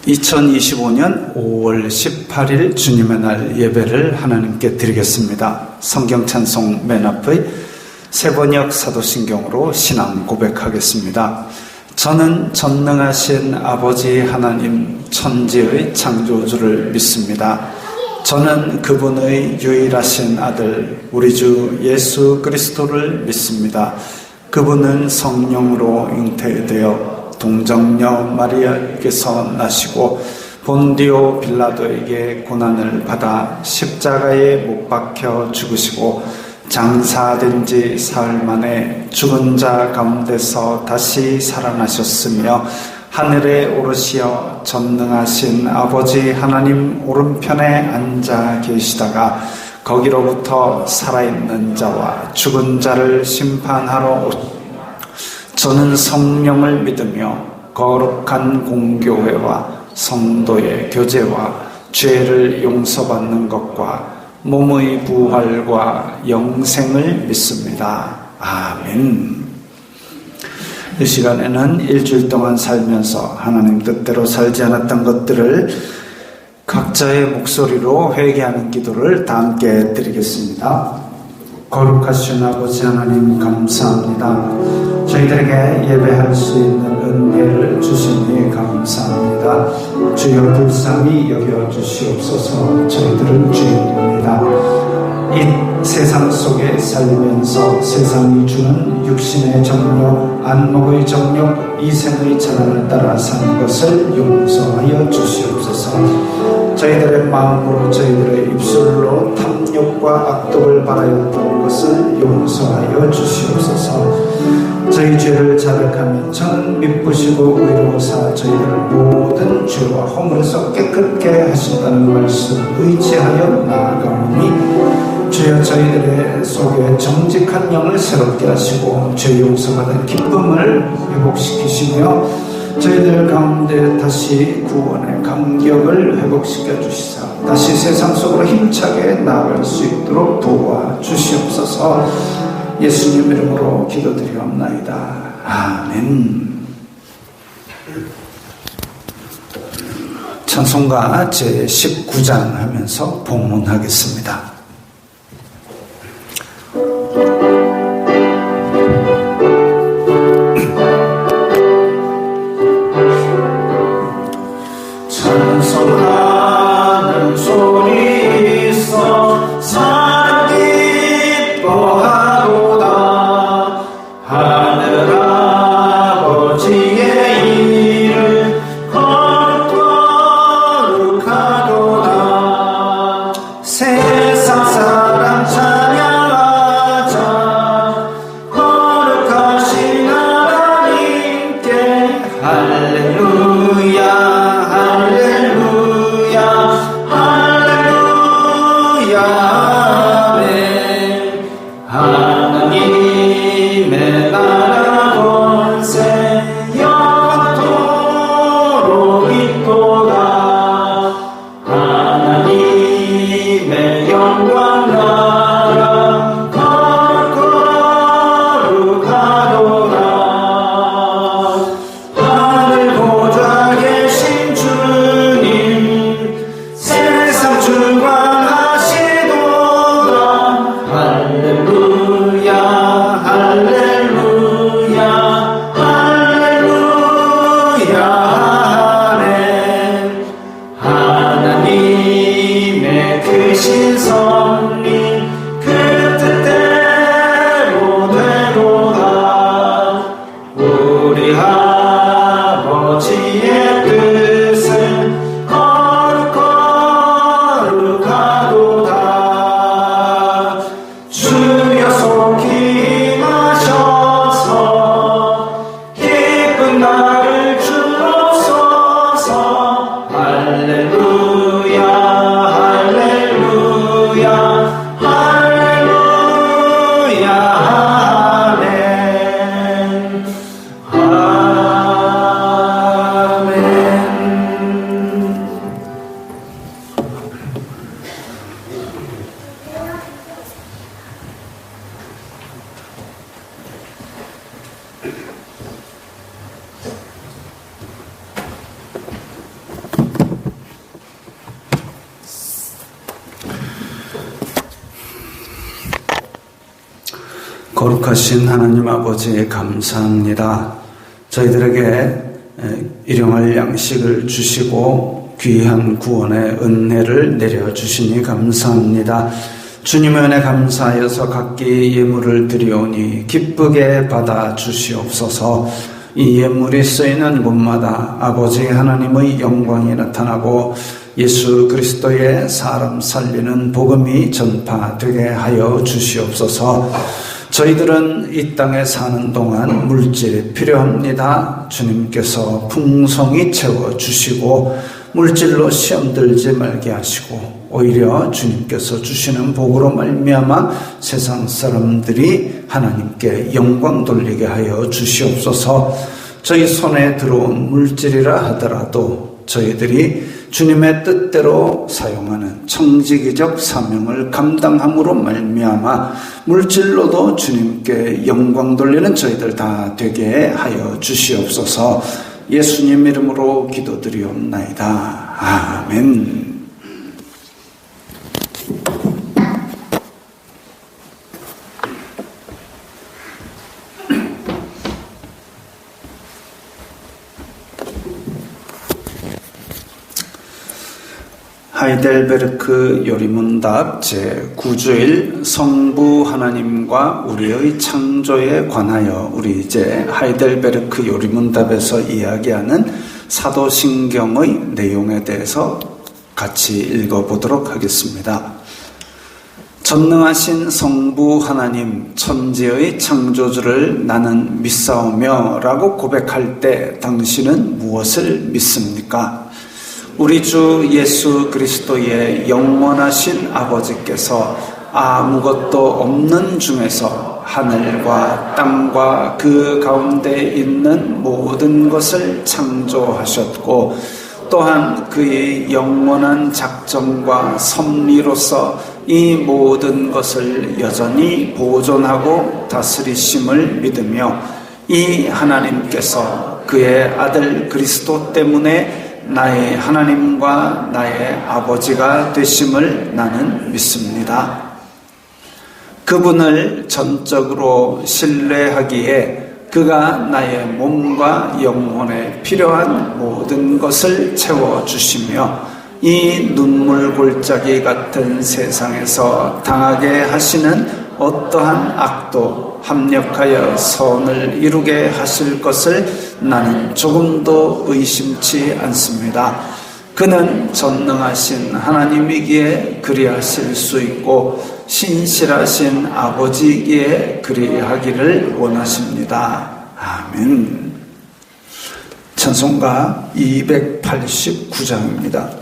2025년 5월 18일 주님의 날 예배를 하나님께 드리겠습니다. 성경 찬송 맨 앞의 세번역 사도신경으로 신앙 고백하겠습니다. 저는 전능하신 아버지 하나님 천지의 창조주를 믿습니다. 저는 그분의 유일하신 아들 우리 주 예수 그리스도를 믿습니다. 그분은 성령으로 잉태되어 동정녀 마리아에게서 나시고 본디오 빌라도에게 고난을 받아 십자가에 못 박혀 죽으시고 장사된 지 사흘 만에 죽은 자 가운데서 다시 살아나셨으며 하늘에 오르시어 전능하신 아버지 하나님 오른편에 앉아 계시다가 거기로부터 살아있는 자와 죽은 자를 심판하러 오셨습니다. 저는 성령을 믿으며 거룩한 공교회와 성도의 교제와 죄를 용서받는 것과 몸의 부활과 영생을 믿습니다. 아멘. 이 시간에는 일주일 동안 살면서 하나님 뜻대로 살지 않았던 것들을 각자의 목소리로 회개하는 기도를 다 함께 드리겠습니다. 거룩하신 아버지 하나님 감사합니다. 저희들에게 예배할 수 있는 은혜를 주시니 감사합니다. 주여 불쌍히 여겨주시옵소서. 저희들은 주인입니다. 이 세상 속에 살면서 세상이 주는 육신의 정욕, 안목의 정욕, 이생의 자랑을 따라 사는 것을 용서하여 주시옵소서. 저희들의 마음으로 저희들의 입술로 탐욕과 악독을 바라였던 것을 용서하여 주시옵소서. 저희 죄를 자백하면 저는 미쁘시고 의로우사 저희들을 모든 죄와 허물에서 깨끗게 하신다는 말씀 의지하여 나아가오니 주여 저희들의 속에 정직한 영을 새롭게 하시고 죄 용서받은 기쁨을 회복시키시며 저희들 가운데 다시 구원의 감격을 회복시켜 주시사 다시 세상 속으로 힘차게 나아갈 수 있도록 도와주시옵소서. 예수님 이름으로 기도드리옵나이다. 아멘. 찬송가 제19장 하면서 봉헌하겠습니다. 찬송하는 소리 있어 사랑 기뻐하도다. 하늘 아버지의 이름 거룩하도다. 세상 사람 찬양하자. 거룩하신 하나님께 할렐루야. 하나님의 나라 권세 영원토록 있도다. 하나님의 영광 나라 거룩하도다. 하늘 보좌 계신 주님 세상 주관하시도다. 할렐루야. 하나님의 크신 섭리 그 뜻대로 되도다. 우리 아버지의 뜻은 거룩하도다. 주여 속히 임하셔서 기쁜 날을 주옵소서. 할렐루야. 할렐루야. 거룩하신 하나님 아버지 감사합니다. 저희들에게 일용할 양식을 주시고 귀한 구원의 은혜를 내려주시니 감사합니다. 주님의 은혜 감사하여서 각기 예물을 드리오니 기쁘게 받아 주시옵소서. 이 예물이 쓰이는 곳마다 아버지 하나님의 영광이 나타나고 예수 그리스도의 사람 살리는 복음이 전파되게 하여 주시옵소서. 저희들은 이 땅에 사는 동안 물질이 필요합니다. 주님께서 풍성히 채워주시고 물질로 시험 들지 말게 하시고 오히려 주님께서 주시는 복으로 말미암아 세상 사람들이 하나님께 영광 돌리게 하여 주시옵소서. 저희 손에 들어온 물질이라 하더라도 저희들이 주님의 뜻대로 사용하는 청지기적 사명을 감당함으로 말미암아 물질로도 주님께 영광 돌리는 저희들 다 되게 하여 주시옵소서. 예수님 이름으로 기도드리옵나이다. 아멘. 하이델베르크 요리문답 제9주일 성부 하나님과 우리의 창조에 관하여 우리 이제 하이델베르크 요리문답에서 이야기하는 사도신경의 내용에 대해서 같이 읽어보도록 하겠습니다. 전능하신 성부 하나님 천지의 창조주를 나는 믿사오며 라고 고백할 때 당신은 무엇을 믿습니까? 우리 주 예수 그리스도의 영원하신 아버지께서 아무것도 없는 중에서 하늘과 땅과 그 가운데 있는 모든 것을 창조하셨고 또한 그의 영원한 작정과 섭리로서 이 모든 것을 여전히 보존하고 다스리심을 믿으며 이 하나님께서 그의 아들 그리스도 때문에 나의 하나님과 나의 아버지가 되심을 나는 믿습니다. 그분을 전적으로 신뢰하기에 그가 나의 몸과 영혼에 필요한 모든 것을 채워주시며 이 눈물 골짜기 같은 세상에서 당하게 하시는 어떠한 악도 합력하여 선을 이루게 하실 것을 나는 조금도 의심치 않습니다. 그는 전능하신 하나님이기에 그리하실 수 있고 신실하신 아버지이기에 그리하기를 원하십니다. 아멘. 찬송가 289장입니다.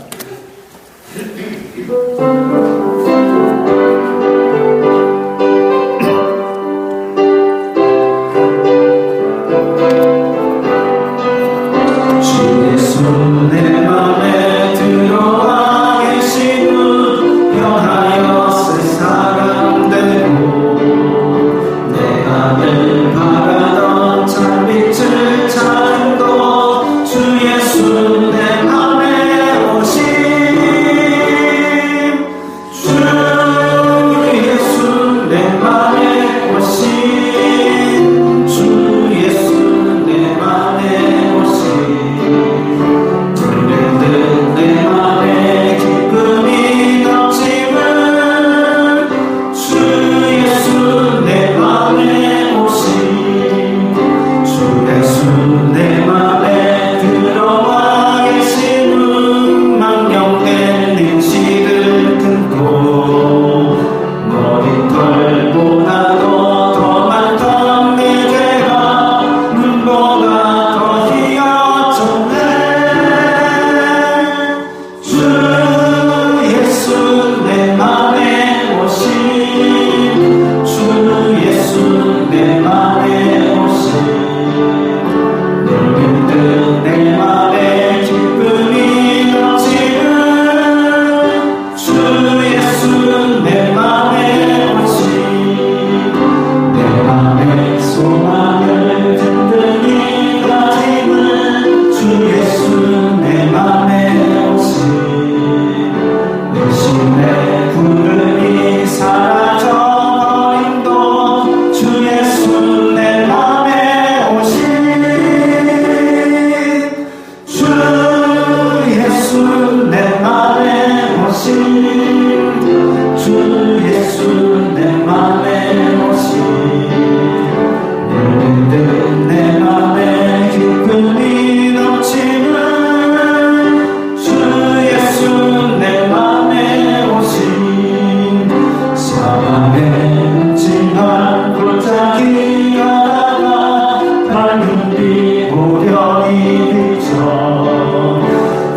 밤에지만 골짜기 하다가 밝은 빛 보련히 비쳐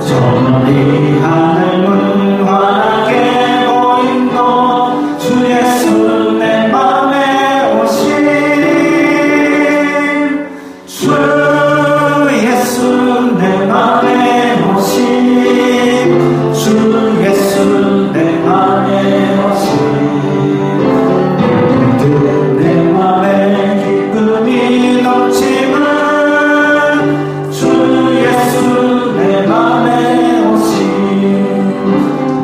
저리 하늘문 환하게 보인도 주 예수 내 맘에 오신 주 예수 내 맘에 오신 주 예수 내 맘에 오신 내 맘에 기쁨이 넘치는 주 예수 내 맘에 오신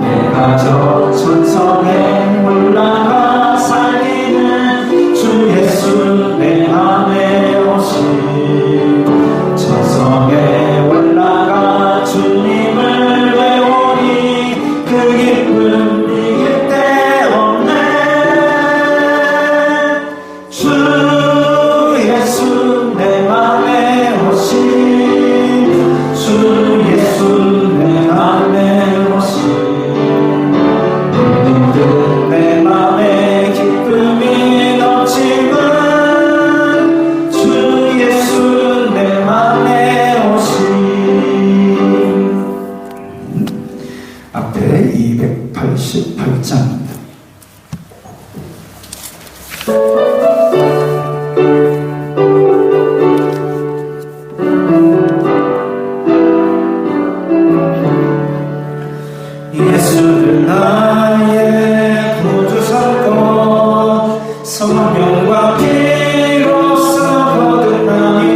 내가 저 천성에 올라가 살리는 주 예수 내 맘에 오신 천성에 올라가 주님을 외우니 그 기쁨 이길 데 없네 주 예수 내 맘에 오신 주 예수 내 맘에 오신 내 맘에 기쁨이 넘치는 주 예수 내 맘에 오신 앞에 288장입니다. 예수를 나의 구주 삼고 성령과 피로써 거듭나니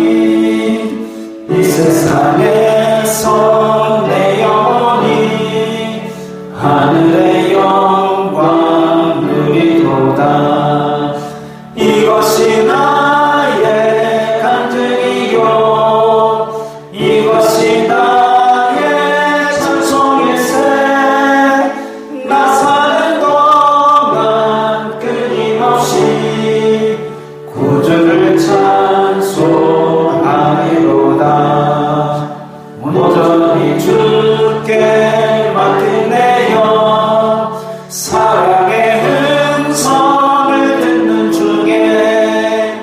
이 세상에서 내 영혼이 하늘의 영광 누리도다 이것이 나의 간증이요 이것이 나의 찬송일세 나 사는 동안 끊임없이 구주를 찬송하리로다 온전히 주께 맡긴 내 영 사랑의 음성을 듣는 중에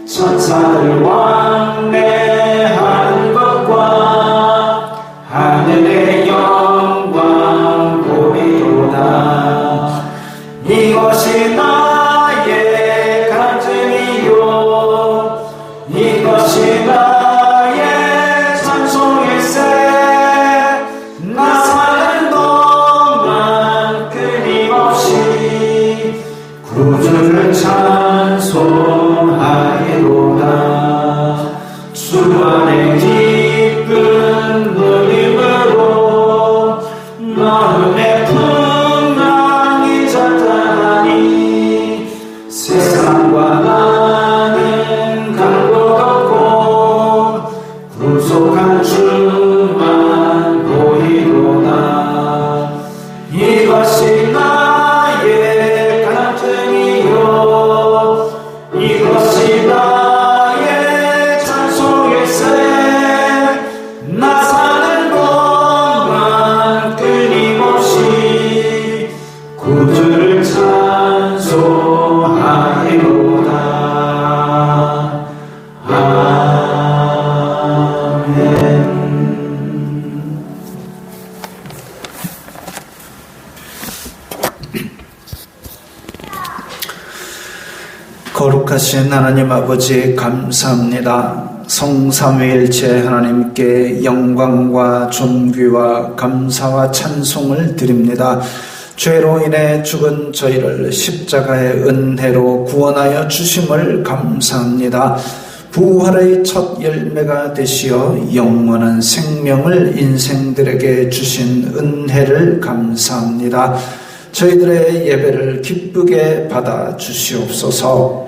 천사들 왕래하는 것과 하늘의 영광 보리로다 이것이 나의 간증이요 이것이 나의 찬송일세 나 사는 동안 끊임없이 구주를 찬송하리로다 주 안에 기쁜 누림으로 마음의 풍랑이 잔잔하니 세상과 나는 간 곳 없고 구속한 주만 보이로다 이것이 나의 간증이요 이것이 나의 찬송일세 나 사는 동안 끊임없이 구주를 찬송하리로다 아멘. 거룩하신 하나님 아버지 감사합니다. 성삼위일체 하나님께 영광과 존귀와 감사와 찬송을 드립니다. 죄로 인해 죽은 저희를 십자가의 은혜로 구원하여 주심을 감사합니다. 부활의 첫 열매가 되시어 영원한 생명을 인생들에게 주신 은혜를 감사합니다. 저희들의 예배를 기쁘게 받아 주시옵소서.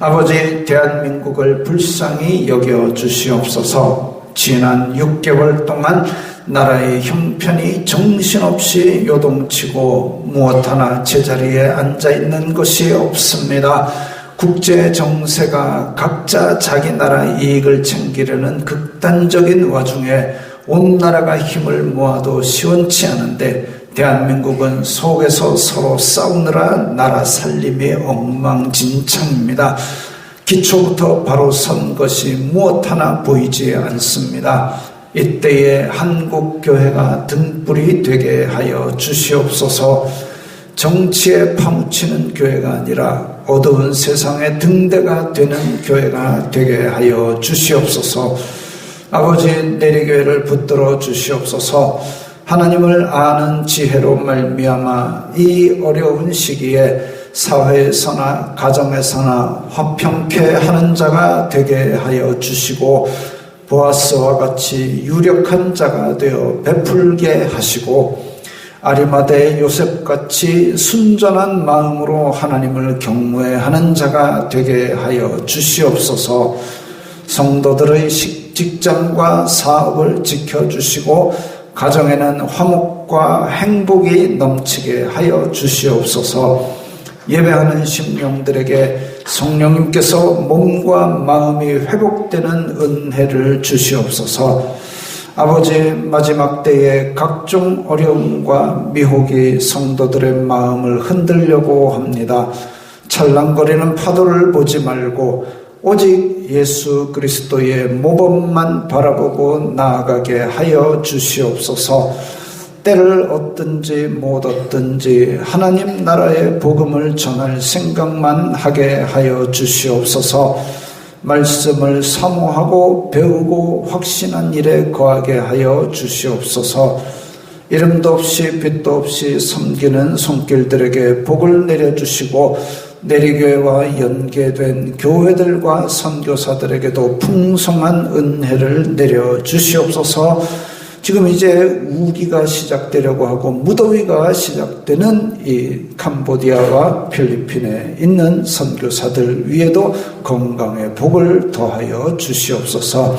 아버지, 대한민국을 불쌍히 여겨 주시옵소서. 지난 6개월 동안 나라의 형편이 정신없이 요동치고 무엇 하나 제자리에 앉아있는 것이 없습니다. 국제 정세가 각자 자기 나라 이익을 챙기려는 극단적인 와중에 온 나라가 힘을 모아도 시원치 않은데 대한민국은 속에서 서로 싸우느라 나라 살림이 엉망진창입니다. 기초부터 바로 선 것이 무엇 하나 보이지 않습니다. 이때에 한국교회가 등불이 되게 하여 주시옵소서. 정치에 파묻히는 교회가 아니라 어두운 세상의 등대가 되는 교회가 되게 하여 주시옵소서. 아버지, 내리교회를 붙들어 주시옵소서. 하나님을 아는 지혜로 말미암아 이 어려운 시기에 사회에서나 가정에서나 화평케 하는 자가 되게 하여 주시고, 보아스와 같이 유력한 자가 되어 베풀게 하시고, 아리마대 요셉같이 순전한 마음으로 하나님을 경외하는 자가 되게 하여 주시옵소서. 성도들의 직장과 사업을 지켜주시고 가정에는 화목과 행복이 넘치게 하여 주시옵소서. 예배하는 심령들에게 성령님께서 몸과 마음이 회복되는 은혜를 주시옵소서. 아버지, 마지막 때에 각종 어려움과 미혹이 성도들의 마음을 흔들려고 합니다. 찰랑거리는 파도를 보지 말고 오직 예수 그리스도의 모범만 바라보고 나아가게 하여 주시옵소서. 때를 얻든지 못 얻든지 하나님 나라의 복음을 전할 생각만 하게 하여 주시옵소서. 말씀을 사모하고 배우고 확신한 일에 거하게 하여 주시옵소서. 이름도 없이 빛도 없이 섬기는 손길들에게 복을 내려주시고, 내리교회와 연계된 교회들과 선교사들에게도 풍성한 은혜를 내려주시옵소서. 지금 이제 우기가 시작되려고 하고 무더위가 시작되는 이 캄보디아와 필리핀에 있는 선교사들 위에도 건강의 복을 더하여 주시옵소서.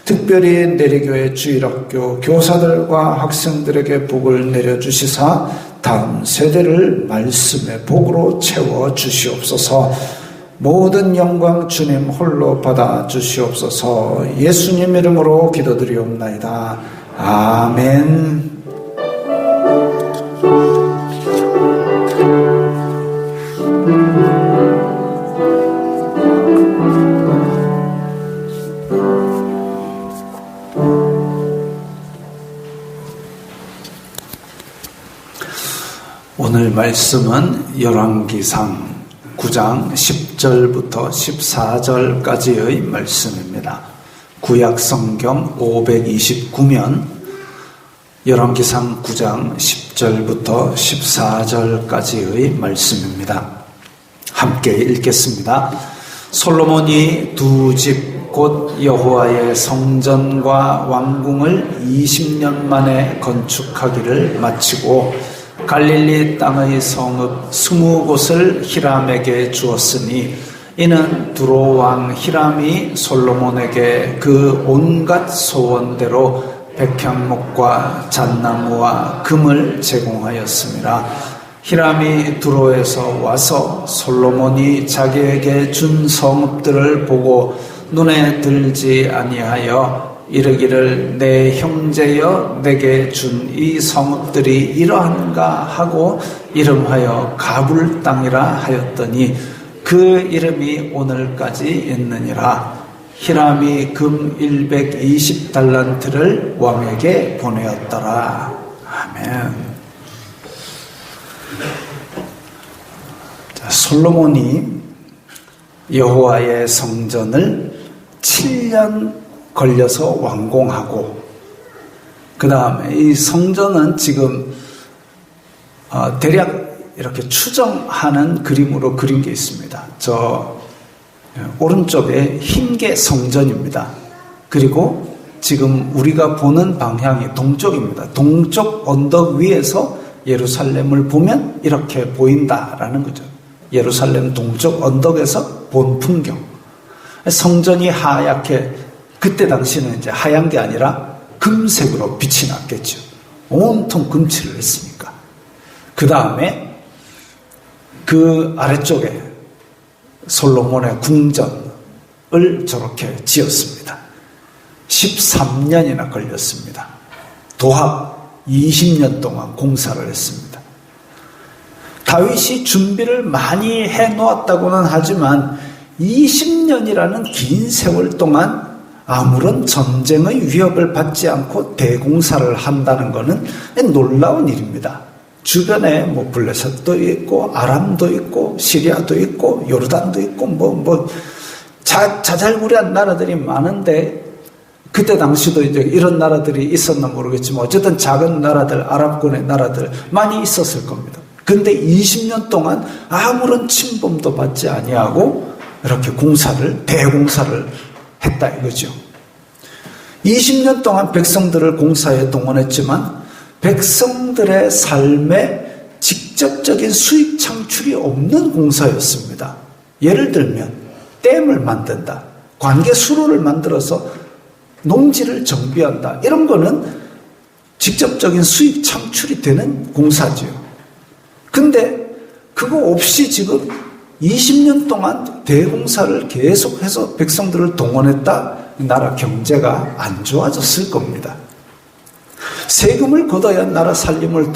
특별히 내리교회 주일학교 교사들과 학생들에게 복을 내려주시사 다음 세대를 말씀의 복으로 채워 주시옵소서. 모든 영광 주님 홀로 받아 주시옵소서. 예수님 이름으로 기도드리옵나이다. 아멘. 오늘 말씀은 열왕기상 9장 10절부터 14절까지의 말씀입니다. 구약 성경 529면 열왕기상 9장 10절부터 14절까지의 말씀입니다. 함께 읽겠습니다. 솔로몬이 두 집 곧 여호와의 성전과 왕궁을 20년 만에 건축하기를 마치고 갈릴리 땅의 성읍 20곳을 히람에게 주었으니, 이는 두로 왕 히람이 솔로몬에게 그 온갖 소원대로 백향목과 잣나무와 금을 제공하였습니다. 히람이 두로에서 와서 솔로몬이 자기에게 준 성읍들을 보고 눈에 들지 아니하여 이르기를, 내 형제여 내게 준 이 성읍들이 이러한가 하고 이름하여 가불 땅이라 하였더니 그 이름이 오늘까지 있느니라. 히람이 금 120달란트를 왕에게 보내었더라. 아멘. 솔로몬이 여호와의 성전을 7년 걸려서 완공하고, 그 다음에 이 성전은 지금 대략 이렇게 추정하는 그림으로 그린 게 있습니다. 저 오른쪽에 흰 게 성전입니다. 그리고 지금 우리가 보는 방향이 동쪽입니다. 동쪽 언덕 위에서 예루살렘을 보면 이렇게 보인다라는 거죠. 예루살렘 동쪽 언덕에서 본 풍경. 성전이 하얗게, 그때 당시는 이제 하얀 게 아니라 금색으로 빛이 났겠죠. 온통 금칠을 했으니까. 그 다음에 그 아래쪽에 솔로몬의 궁전을 저렇게 지었습니다. 13년이나 걸렸습니다. 도합 20년 동안 공사를 했습니다. 다윗이 준비를 많이 해놓았다고는 하지만 20년이라는 긴 세월 동안 아무런 전쟁의 위협을 받지 않고 대공사를 한다는 것은 놀라운 일입니다. 주변에 뭐 블레셋도 있고 아람도 있고 시리아도 있고 요르단도 있고 자잘구레한 나라들이 많은데, 그때 당시도 이제 이런 나라들이 있었나 모르겠지만 어쨌든 작은 나라들, 아랍권의 나라들 많이 있었을 겁니다. 근데 20년 동안 아무런 침범도 받지 아니하고 이렇게 대공사를 했다 이거죠. 20년 동안 백성들을 공사에 동원했지만 백성들의 삶에 직접적인 수익 창출이 없는 공사였습니다. 예를 들면 댐을 만든다, 관계 수로를 만들어서 농지를 정비한다, 이런 거는 직접적인 수익 창출이 되는 공사지요. 근데 그거 없이 지금 20년 동안 대공사를 계속해서 백성들을 동원했다? 나라 경제가 안 좋아졌을 겁니다. 세금을 걷어야 나라 살림을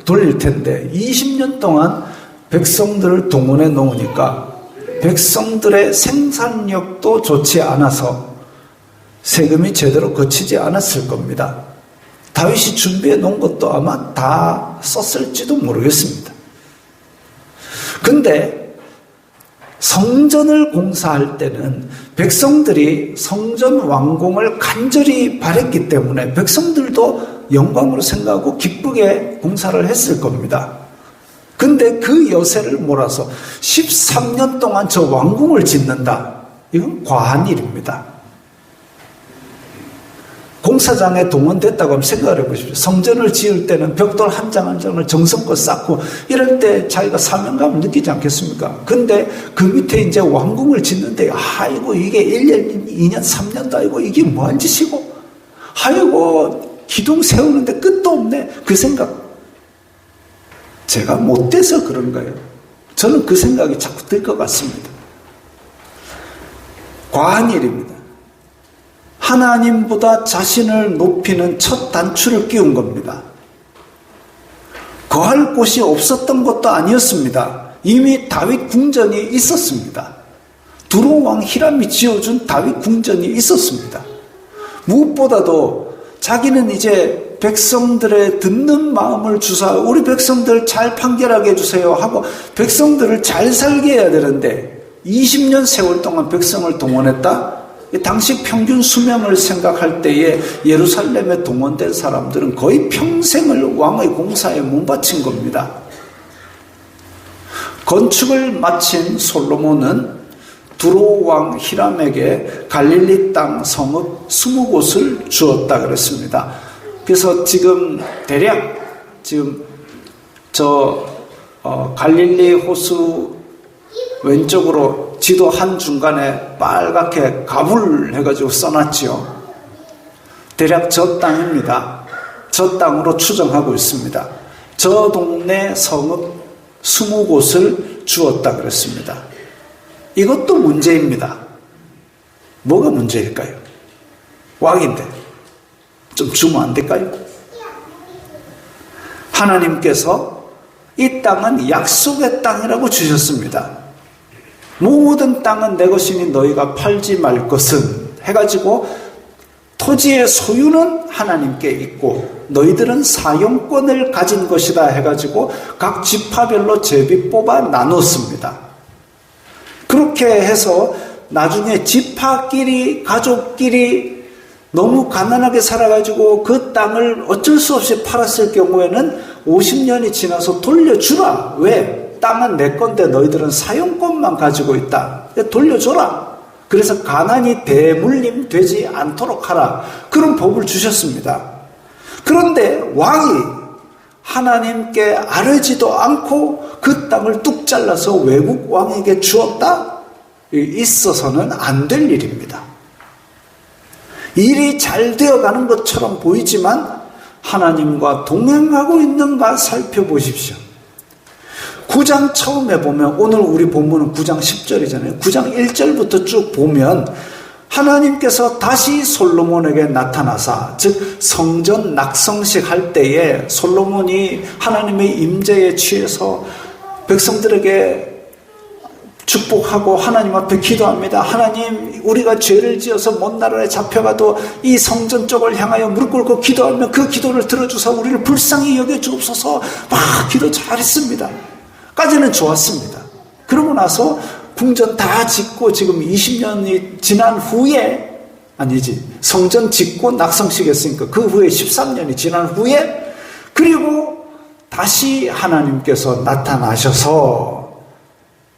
돌릴 텐데 20년 동안 백성들을 동원해 놓으니까 백성들의 생산력도 좋지 않아서 세금이 제대로 거치지 않았을 겁니다. 다윗이 준비해 놓은 것도 아마 다 썼을지도 모르겠습니다. 근데 성전을 공사할 때는 백성들이 성전 완공을 간절히 바랬기 때문에 백성들도 영광으로 생각하고 기쁘게 공사를 했을 겁니다. 근데 그 여세를 몰아서 13년 동안 저 왕궁을 짓는다, 이건 과한 일입니다. 공사장에 동원됐다고 하면 생각을 해보십시오. 성전을 지을 때는 벽돌 한 장 한 장을 정성껏 쌓고 이럴 때 자기가 사명감을 느끼지 않겠습니까? 근데 그 밑에 이제 왕궁을 짓는데 아이고 이게 1년, 2년, 3년도 아니고 이게 뭐한 짓이고, 아이고 기둥 세우는데 끝도 없네, 그 생각. 제가 못돼서 그런가요? 저는 그 생각이 자꾸 들 것 같습니다. 과한 일입니다. 하나님보다 자신을 높이는 첫 단추를 끼운 겁니다. 거할 곳이 없었던 것도 아니었습니다. 이미 다윗 궁전이 있었습니다. 두로 왕 히람이 지어준 다윗 궁전이 있었습니다. 무엇보다도 자기는 이제 백성들의 듣는 마음을 주사 우리 백성들 잘 판결하게 해주세요 하고 백성들을 잘 살게 해야 되는데 20년 세월 동안 백성을 동원했다? 당시 평균 수명을 생각할 때에 예루살렘에 동원된 사람들은 거의 평생을 왕의 공사에 몸바친 겁니다. 건축을 마친 솔로몬은 두로 왕 히람에게 갈릴리 땅 성읍 20곳을 주었다 그랬습니다. 그래서 지금 대략 갈릴리 호수 왼쪽으로 지도 한 중간에 빨갛게 갑을 해가지고 써놨지요. 대략 저 땅입니다. 저 땅으로 추정하고 있습니다. 저 동네 성읍 20곳을 주었다 그랬습니다. 이것도 문제입니다. 뭐가 문제일까요? 왕인데 좀 주면 안 될까요? 하나님께서 이 땅은 약속의 땅이라고 주셨습니다. 모든 땅은 내 것이니 너희가 팔지 말 것은 해가지고 토지의 소유는 하나님께 있고 너희들은 사용권을 가진 것이다 해가지고 각 지파별로 제비 뽑아 나눴습니다. 그렇게 해서 나중에 지파끼리 가족끼리 너무 가난하게 살아가지고 그 땅을 어쩔 수 없이 팔았을 경우에는 50년이 지나서 돌려주라. 왜? 땅은 내 건데 너희들은 사용권만 가지고 있다. 돌려줘라. 그래서 가난이 대물림 되지 않도록 하라. 그런 법을 주셨습니다. 그런데 왕이 하나님께 아뢰지도 않고 그 땅을 뚝 잘라서 외국 왕에게 주었다? 있어서는 안 될 일입니다. 일이 잘 되어가는 것처럼 보이지만 하나님과 동행하고 있는가 살펴보십시오. 9장 처음에 보면 오늘 우리 본문은 9장 10절이잖아요. 9장 1절부터 쭉 보면 하나님께서 다시 솔로몬에게 나타나사, 즉 성전 낙성식 할 때에 솔로몬이 하나님의 임재에 취해서 백성들에게 축복하고 하나님 앞에 기도합니다. 하나님, 우리가 죄를 지어서 먼 나라에 잡혀가도 이 성전 쪽을 향하여 무릎 꿇고 기도하면 그 기도를 들어주사 우리를 불쌍히 여겨주옵소서. 막 기도 잘했습니다. 까지는 좋았습니다. 그러고 나서 궁전 다 짓고 지금 20년이 지난 후에, 아니지, 성전 짓고 낙성식 했으니까 그 후에 13년이 지난 후에, 그리고 다시 하나님께서 나타나셔서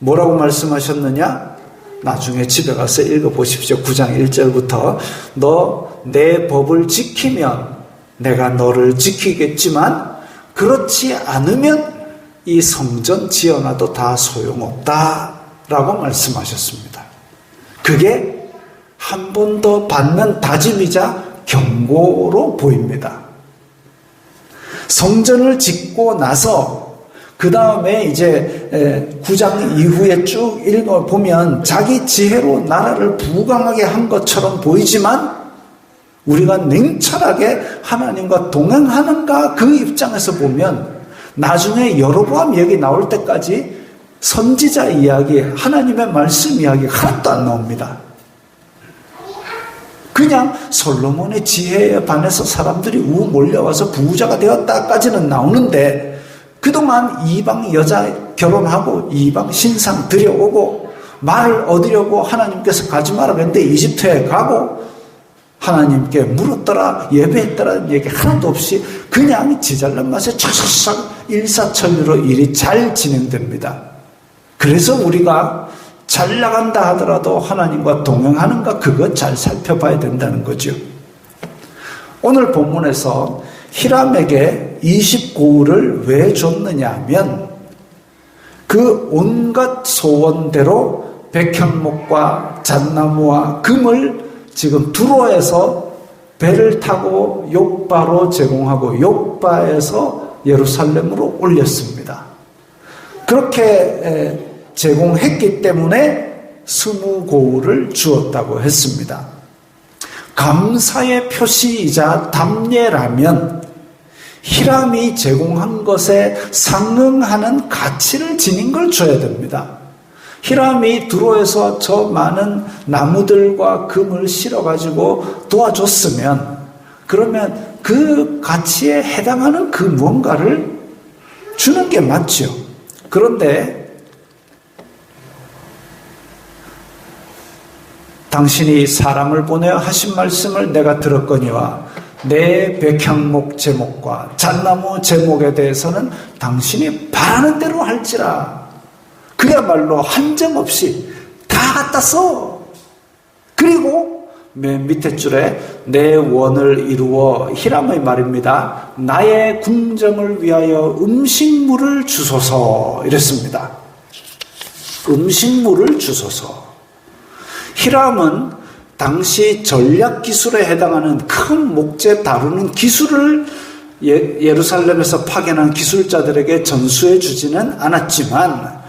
뭐라고 말씀하셨느냐? 나중에 집에 가서 읽어보십시오. 9장 1절부터 너 내 법을 지키면 내가 너를 지키겠지만 그렇지 않으면 이 성전 지어놔도 다 소용없다 라고 말씀하셨습니다. 그게 한 번 더 받는 다짐이자 경고로 보입니다. 성전을 짓고 나서 그 다음에 이제 9장 이후에 쭉 읽어보면 자기 지혜로 나라를 부강하게 한 것처럼 보이지만 우리가 냉철하게 하나님과 동행하는가 그 입장에서 보면 나중에 여로보암 얘기 나올 때까지 선지자 이야기, 하나님의 말씀 이야기 하나도 안 나옵니다. 그냥 솔로몬의 지혜에 반해서 사람들이 몰려와서 부자가 되었다까지는 나오는데 그동안 이방 여자 결혼하고 이방 신상 들여오고 말을 얻으려고 하나님께서 가지 말라 그랬는데 이집트에 가고 하나님께 물었더라 예배했더라는 얘기 하나도 없이 그냥 지잘난 맛에 착착착 일사천리로 일이 잘 진행됩니다. 그래서 우리가 잘 나간다 하더라도 하나님과 동행하는가 그거 잘 살펴봐야 된다는 거죠. 오늘 본문에서 히람에게 20고울을 왜 줬느냐 하면 그 온갖 소원대로 백향목과 잣나무와 금을 지금 두로에서 배를 타고 욥바로 제공하고 욥바에서 예루살렘으로 올렸습니다. 그렇게 제공했기 때문에 20고울을 주었다고 했습니다. 감사의 표시이자 답례라면 히람이 제공한 것에 상응하는 가치를 지닌 걸 줘야 됩니다. 히람이 두로에서 저 많은 나무들과 금을 실어가지고 도와줬으면 그러면 그 가치에 해당하는 그 무언가를 주는 게 맞죠. 그런데 당신이 사람을 보내어 하신 말씀을 내가 들었거니와 내 백향목 제목과 잣나무 제목에 대해서는 당신이 바라는 대로 할지라. 그야말로 한정없이 다 갖다 써. 그리고 맨 밑에 줄에 내 원을 이루어 히람의 말입니다. 나의 궁정을 위하여 음식물을 주소서 이랬습니다. 음식물을 주소서. 히람은 당시 전략기술에 해당하는 큰 목재 다루는 기술을 예루살렘에서 파견한 기술자들에게 전수해 주지는 않았지만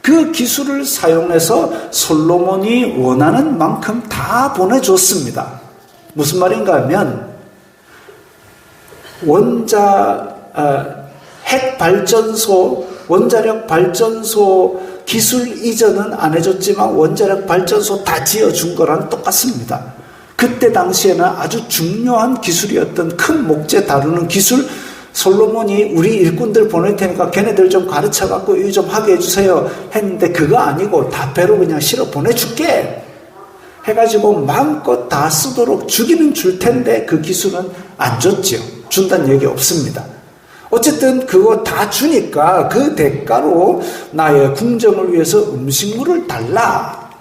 그 기술을 사용해서 솔로몬이 원하는 만큼 다 보내줬습니다. 무슨 말인가 하면 핵발전소, 원자력 발전소 기술 이전은 안 해줬지만 원자력 발전소 다 지어준 거랑 똑같습니다. 그때 당시에는 아주 중요한 기술이었던 큰 목재 다루는 기술, 솔로몬이 우리 일꾼들 보낼 테니까 걔네들 좀 가르쳐갖고 이거 좀 하게 해주세요 했는데 그거 아니고 다 배로 그냥 실어 보내줄게 해가지고 마음껏 다 쓰도록 주기는 줄 텐데 그 기술은 안 줬지요. 준다는 얘기 없습니다. 어쨌든 그거 다 주니까 그 대가로 나의 궁정을 위해서 음식물을 달라.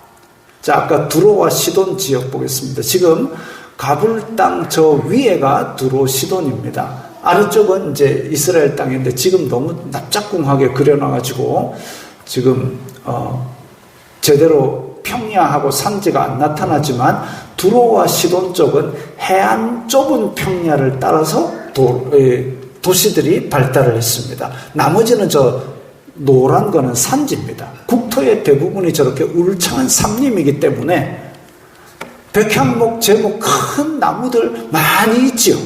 자, 아까 두로와 시돈 지역 보겠습니다. 지금 가불 땅 저 위에가 두로 시돈입니다. 아래쪽은 이제 이스라엘 땅인데 지금 너무 납작궁하게 그려놔가지고 지금 제대로 평야하고 산지가 안 나타나지만 두로와 시돈 쪽은 해안 좁은 평야를 따라서 도시들이 발달을 했습니다. 나머지는 저 노란 거는 산지입니다. 국토의 대부분이 저렇게 울창한 삼림이기 때문에 백향목, 제목 큰 나무들 많이 있죠.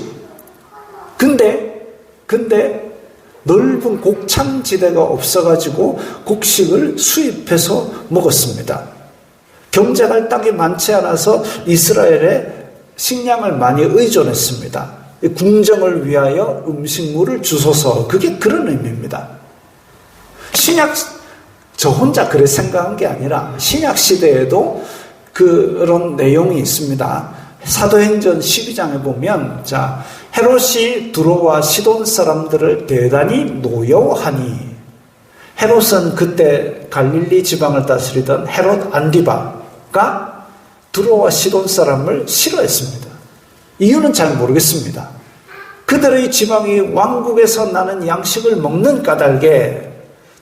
근데 넓은 곡창지대가 없어가지고 곡식을 수입해서 먹었습니다. 경쟁할 땅이 많지 않아서 이스라엘에 식량을 많이 의존했습니다. 궁정을 위하여 음식물을 주소서, 그게 그런 의미입니다. 신약, 저 혼자 그래 생각한 게 아니라 신약 시대에도 그런 내용이 있습니다. 사도행전 12장에 보면, 자, 헤롯이 두로와 시돈 사람들을 대단히 노여워하니, 헤롯은 그때 갈릴리 지방을 다스리던 헤롯 안디바가 두로와 시돈 사람을 싫어했습니다. 이유는 잘 모르겠습니다. 그들의 지방이 왕국에서 나는 양식을 먹는 까닭에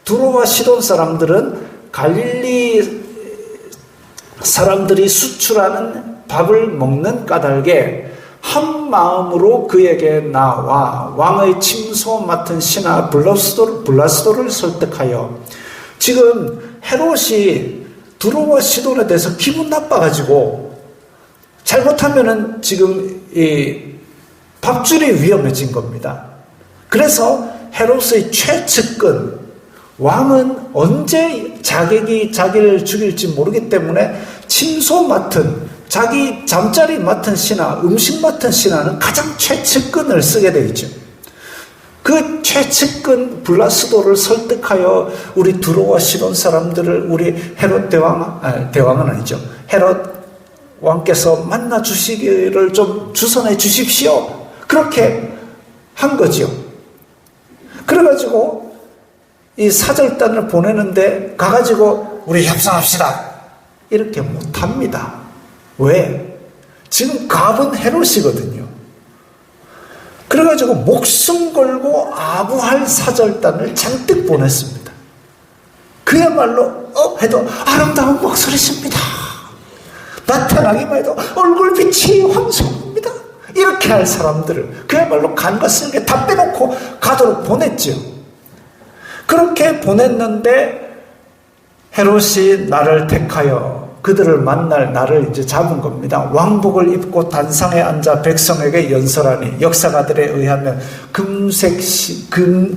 두로와 시돈 사람들은 갈릴리 사람들이 수출하는 밥을 먹는 까닭에 한 마음으로 그에게 나와 왕의 침소 맡은 신하 블라스도를 설득하여, 지금 헤롯이 두로와 시돈에 대해서 기분 나빠가지고 잘못하면은 지금 이 밥줄이 위험해진 겁니다. 그래서 헤롯의 최측근, 왕은 언제 자기를 죽일지 모르기 때문에 침소 맡은, 자기 잠자리 맡은 신하, 음식 맡은 신하는 가장 최측근을 쓰게 되어 있죠. 그 최측근 블라스도를 설득하여 우리 두로와 시돈 사람들을 우리 헤롯 대왕은 아니죠. 헤롯 왕께서 만나 주시기를 좀 주선해 주십시오. 그렇게 한 거죠. 그래가지고 이 사절단을 보내는데 가가지고 우리 협상합시다, 이렇게 못합니다. 왜? 지금 갑은 헤롯이거든요. 그래가지고 목숨 걸고 아부할 사절단을 잔뜩 보냈습니다. 그야말로 해도 아름다운 목소리십니다, 나타나기만 해도 얼굴빛이 황송합니다, 이렇게 할 사람들을 그야말로 간과 쓸개 다 빼놓고 가도록 보냈죠. 그렇게 보냈는데 헤롯이 나를 택하여 그들을 만날 나를 이제 잡은 겁니다. 왕복을 입고 단상에 앉아 백성에게 연설하니, 역사가들에 의하면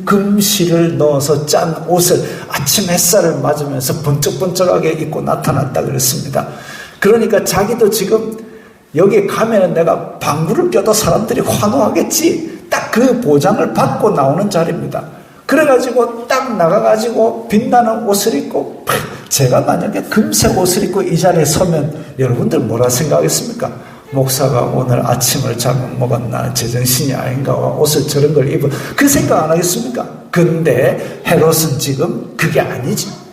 금실을 넣어서 짠 옷을 아침 햇살을 맞으면서 번쩍번쩍하게 입고 나타났다 그랬습니다. 그러니까 자기도 지금 여기 가면 내가 방구를 껴도 사람들이 환호하겠지, 딱 그 보장을 받고 나오는 자리입니다. 그래가지고 딱 나가가지고 빛나는 옷을 입고, 제가 만약에 금색 옷을 입고 이 자리에 서면 여러분들 뭐라 생각하겠습니까? 목사가 오늘 아침을 잘못 먹었나, 제정신이 아닌가, 옷을 저런 걸 입은, 그 생각 안 하겠습니까? 근데 헤롯은 지금 그게 아니지.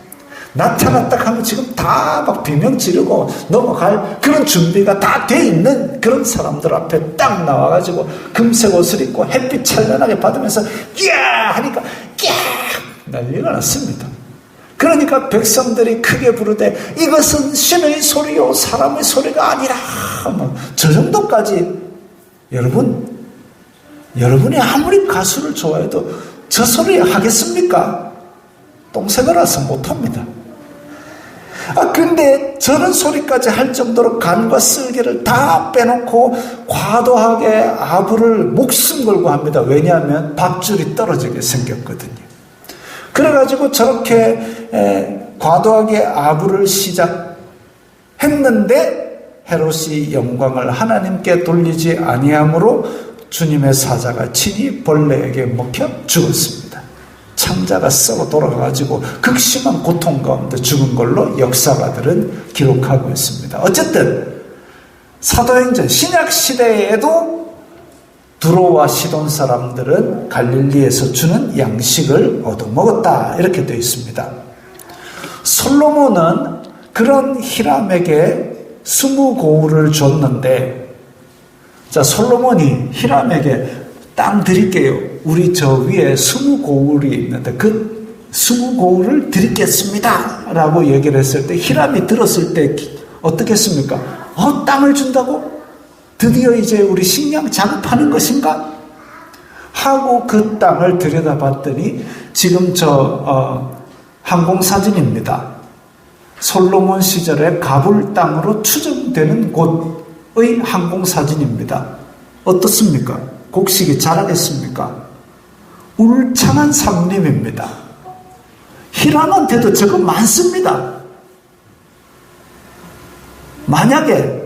나타났다 하면 지금 다 막 비명 지르고 넘어갈 그런 준비가 다 돼 있는 그런 사람들 앞에 딱 나와가지고 금색 옷을 입고 햇빛 찬란하게 받으면서 야 하니까 야 난리가 났습니다. 그러니까 백성들이 크게 부르되 이것은 신의 소리요 사람의 소리가 아니라, 저 정도까지. 여러분이 아무리 가수를 좋아해도 저 소리 하겠습니까? 똥새가라서 못합니다. 근데 저런 소리까지 할 정도로 간과 쓸개를 다 빼놓고 과도하게 아부를 목숨 걸고 합니다. 왜냐하면 밥줄이 떨어지게 생겼거든요. 그래가지고 저렇게 과도하게 아부를 시작했는데 헤롯이 영광을 하나님께 돌리지 아니함으로 주님의 사자가 친히 벌레에게 먹혀 죽었습니다. 창자가 썩어 돌아가가지고 극심한 고통 가운데 죽은 걸로 역사가들은 기록하고 있습니다. 어쨌든 사도행전 신약 시대에도 두로와 시돈 사람들은 갈릴리에서 주는 양식을 얻어먹었다, 이렇게 되어 있습니다. 솔로몬은 그런 히람에게 20고울을 줬는데, 자, 솔로몬이 히람에게 땅 드릴게요, 우리 저 위에 20고울이 있는데 그 20고울을 드리겠습니다 라고 얘기를 했을 때 히람이 들었을 때 어떻게 했습니까? 땅을 준다고? 드디어 이제 우리 식량 자급하는 것인가? 하고 그 땅을 들여다봤더니 지금 항공사진입니다. 솔로몬 시절에 가불 땅으로 추정되는 곳, 항공사진입니다. 어떻습니까? 곡식이 자라겠습니까? 울창한 산림입니다. 히람한테도 저거 많습니다. 만약에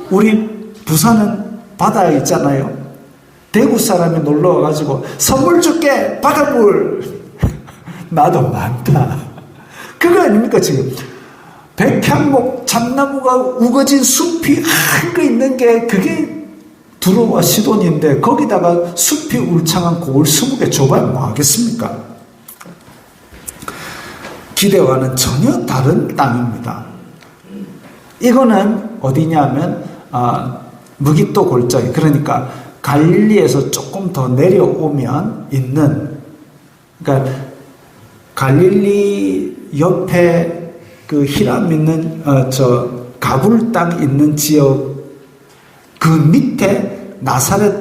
우리 부산은 바다에 있잖아요. 대구 사람이 놀러 와가지고 선물 줄게, 바닷물. 나도 많다. 그거 아닙니까 지금? 백향목, 참나무가 우거진 숲이 한거 있는 게 그게 두로와 시돈인데 거기다가 숲이 울창한 고을 20개 줘봐야 뭐 하겠습니까? 기대와는 전혀 다른 땅입니다. 이거는 어디냐면 무기또 골짜기, 그러니까 갈릴리에서 조금 더 내려오면 있는, 그러니까 갈릴리 옆에 그 히람 있는 가불 땅 있는 지역 그 밑에 나사렛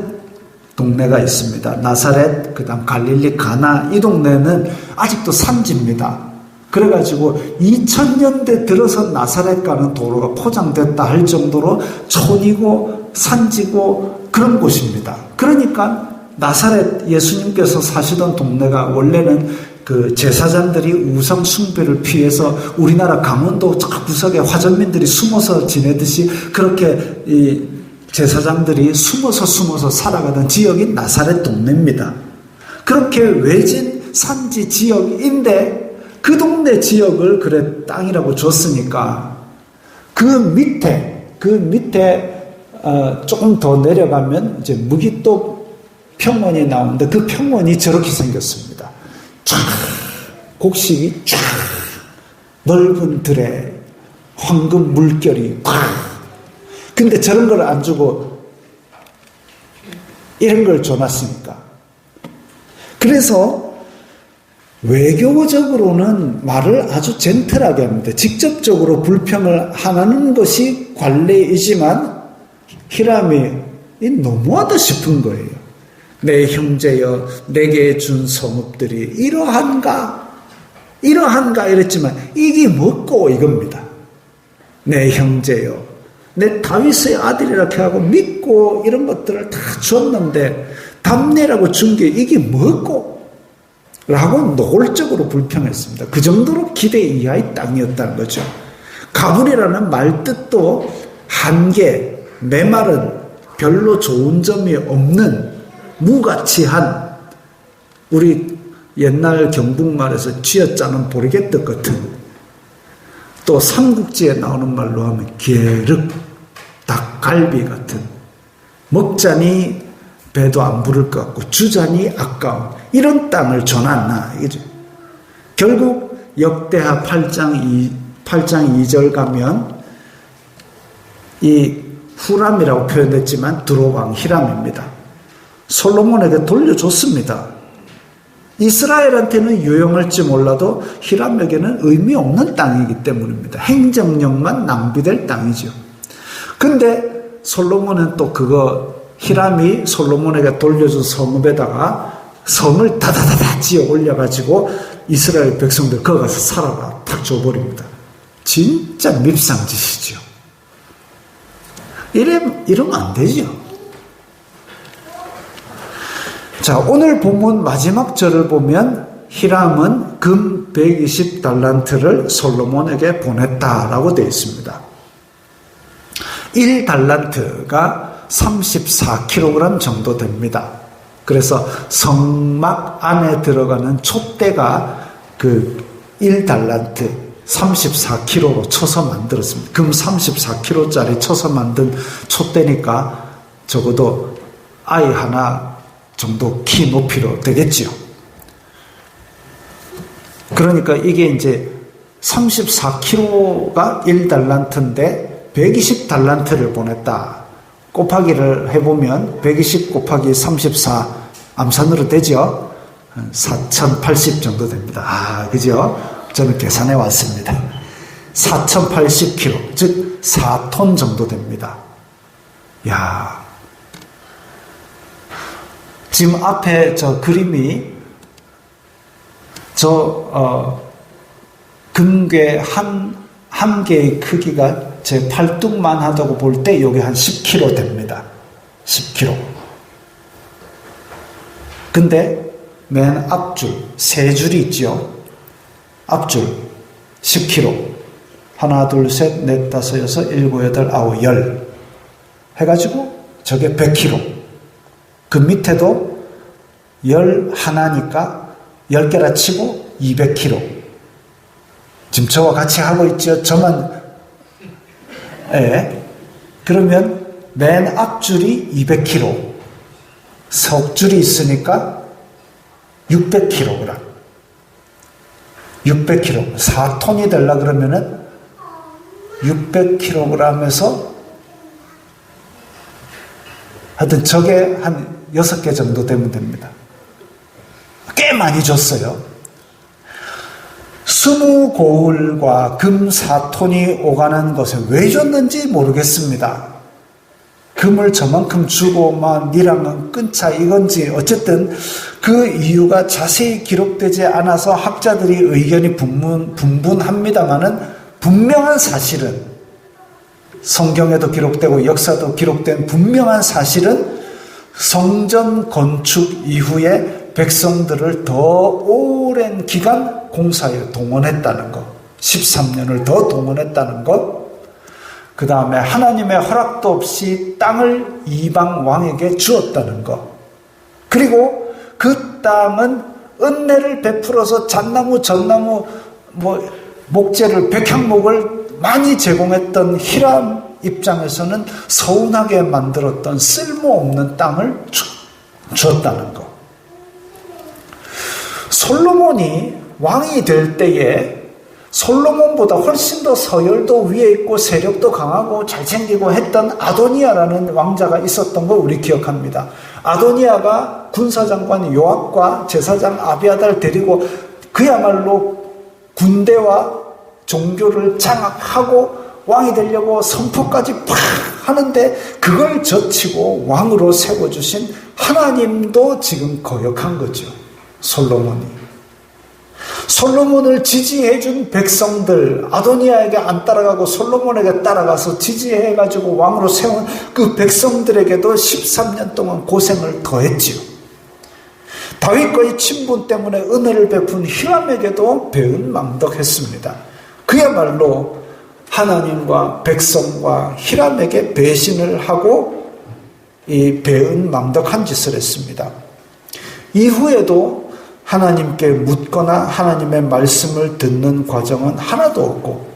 동네가 있습니다. 나사렛, 그다음 갈릴리 가나, 이 동네는 아직도 산지입니다. 그래가지고 2000년대 들어서 나사렛 가는 도로가 포장됐다 할 정도로 촌이고 산지고 그런 곳입니다. 그러니까 나사렛 예수님께서 사시던 동네가 원래는 그 제사장들이 우상 숭배를 피해서 우리나라 강원도 저 구석에 화전민들이 숨어서 지내듯이 그렇게 이 제사장들이 숨어서 살아가던 지역이 나사렛 동네입니다. 그렇게 외진 산지 지역인데 그 동네 지역을 그래 땅이라고 줬으니까 그 밑에 조금 더 내려가면 이제 무기또 평원이 나오는데 그 평원이 저렇게 생겼습니다. 쫙 곡식이 쫙 넓은 들에 황금 물결이 팍. 근데 저런 걸 안 주고 이런 걸 줘놨으니까. 그래서 외교적으로는 말을 아주 젠틀하게 합니다. 직접적으로 불평을 하는 것이 관례이지만 히람이 너무하다 싶은 거예요. 내 형제여 내게 준 성읍들이 이러한가 이랬지만 이게 뭐고 이겁니다. 내 형제여 내 다윗의 아들이라 하고 믿고 이런 것들을 다 줬는데 답례라고 준 게 이게 뭐고 라고 노골적으로 불평했습니다. 그 정도로 기대 이하의 땅이었다는 거죠. 가불이라는 말 뜻도 한계, 메마른, 별로 좋은 점이 없는, 무가치한, 우리 옛날 경북말에서 쥐어짜는 보리개떡 같은, 또 삼국지에 나오는 말로 하면 게륵, 닭갈비 같은, 먹자니 배도 안 부를 것 같고 주자니 아까운 이런 땅을 줘놨나 이거죠. 결국 역대하 8장 2절 가면 이 후람이라고 표현했지만 두로왕 히람입니다. 솔로몬에게 돌려줬습니다. 이스라엘한테는 유용할지 몰라도 히람에게는 의미 없는 땅이기 때문입니다. 행정력만 낭비될 땅이죠. 근데 솔로몬은 또 그거 히람이 솔로몬에게 돌려준 성읍에다가 성을 다다다다 지어 올려가지고 이스라엘 백성들 거기 가서 살아라 탁 줘버립니다. 진짜 밉상짓이죠. 이러면 안 되죠. 자, 오늘 본문 마지막 절을 보면 히람은 금 120달란트를 솔로몬에게 보냈다라고 되어 있습니다. 1달란트가 34kg 정도 됩니다. 그래서 성막 안에 들어가는 촛대가 그 1달란트 34kg로 쳐서 만들었습니다. 금 34kg짜리 쳐서 만든 촛대니까 적어도 아이 하나 정도 키 높이로 되겠지요. 그러니까 이게 이제 34kg가 1달란트인데 120달란트를 보냈다. 곱하기를 해보면 120 곱하기 34 암산으로 되죠. 4080 정도 됩니다. 그죠? 저는 계산해 왔습니다. 4080kg, 즉 4톤 정도 됩니다. 야, 지금 앞에 저 그림이 금괴 한 개의 크기가 제 팔뚝만 하다고 볼 때 이게 한 10kg 됩니다. 10kg. 근데 맨 앞줄, 세 줄이 있죠. 앞줄 10kg. 하나, 둘, 셋, 넷, 다섯, 여섯, 일곱, 여덟, 아홉, 열. 해가지고 저게 100kg. 그 밑에도 11니까 10개라 치고 200kg. 지금 저와 같이 하고 있죠. 저만, 예. 그러면 맨 앞줄이 200kg. 석줄이 있으니까 600kg. 600kg. 4톤이 되려고 그러면은 600kg에서 하여튼 저게 한 6개 정도 되면 됩니다. 꽤 많이 줬어요. 20고을과 금 4톤이 오가는 것에 왜 줬는지 모르겠습니다. 금을 저만큼 주고 막 니랑은 끊자 이건지 어쨌든 그 이유가 자세히 기록되지 않아서 학자들이 의견이 분분합니다만은 분명한 사실은 성경에도 기록되고 역사도 기록된 분명한 사실은 성전 건축 이후에 백성들을 더 오랜 기간 공사에 동원했다는 것, 13년을 더 동원했다는 것, 그 다음에 하나님의 허락도 없이 땅을 이방 왕에게 주었다는 것, 그리고 그 땅은 은혜를 베풀어서 잣나무, 전나무, 목재를, 백향목을 많이 제공했던 히람 입장에서는 서운하게 만들었던 쓸모없는 땅을 주었다는 것. 솔로몬이 왕이 될 때에 솔로몬보다 훨씬 더 서열도 위에 있고 세력도 강하고 잘생기고 했던 아도니아라는 왕자가 있었던 걸 우리 기억합니다. 아도니아가 군사장관 요압과 제사장 아비아다를 데리고 그야말로 군대와 종교를 장악하고 왕이 되려고 선포까지 팍 하는데 그걸 젖히고 왕으로 세워주신 하나님도 지금 거역한 거죠. 솔로몬을 지지해준 백성들, 아도니아에게 안 따라가고 솔로몬에게 따라가서 지지해가지고 왕으로 세운 그 백성들에게도 13년 동안 고생을 더했지요. 다윗과의 친분 때문에 은혜를 베푼 히람에게도 배은망덕했습니다. 그야말로 하나님과 백성과 히람에게 배신을 하고 이 배은망덕한 짓을 했습니다. 이후에도 하나님께 묻거나 하나님의 말씀을 듣는 과정은 하나도 없고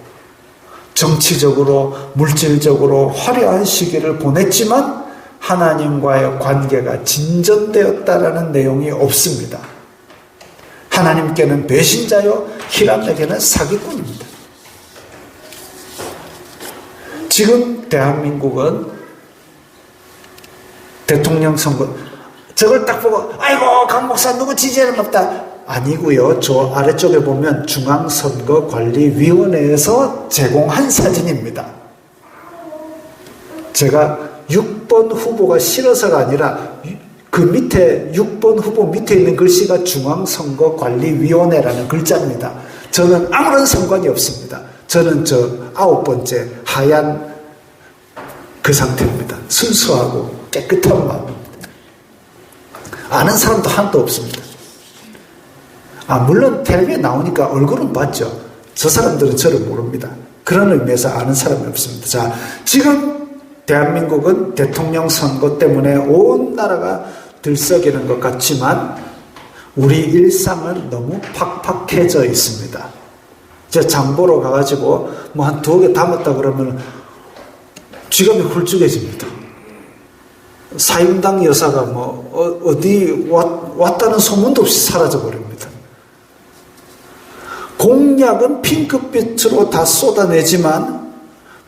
정치적으로 물질적으로 화려한 시기를 보냈지만 하나님과의 관계가 진전되었다라는 내용이 없습니다. 하나님께는 배신자요 히람에게는 사기꾼입니다. 지금 대한민국은 대통령 선거 저걸 딱 보고 아이고 강 목사 누구 지지하는 없다 아니고요. 저 아래쪽에 보면 중앙선거관리위원회에서 제공한 사진입니다. 제가 6번 후보가 싫어서가 아니라 그 밑에 6번 후보 밑에 있는 글씨가 중앙선거관리위원회라는 글자입니다. 저는 아무런 상관이 없습니다. 저는 저 9번째 하얀 그 상태입니다. 순수하고 깨끗한 마음입니다. 아는 사람도 하나도 없습니다. 물론 텔레비에 나오니까 얼굴은 봤죠. 저 사람들은 저를 모릅니다. 그런 의미에서 아는 사람이 없습니다. 자, 지금 대한민국은 대통령 선거 때문에 온 나라가 들썩이는 것 같지만 우리 일상은 너무 팍팍해져 있습니다. 제가 장보러 가가지고 뭐 한 2개 담았다 그러면 지갑이 훌쩍해집니다. 사임당 여사가 어디 왔다는 소문도 없이 사라져 버립니다. 공약은 핑크빛으로 다 쏟아내지만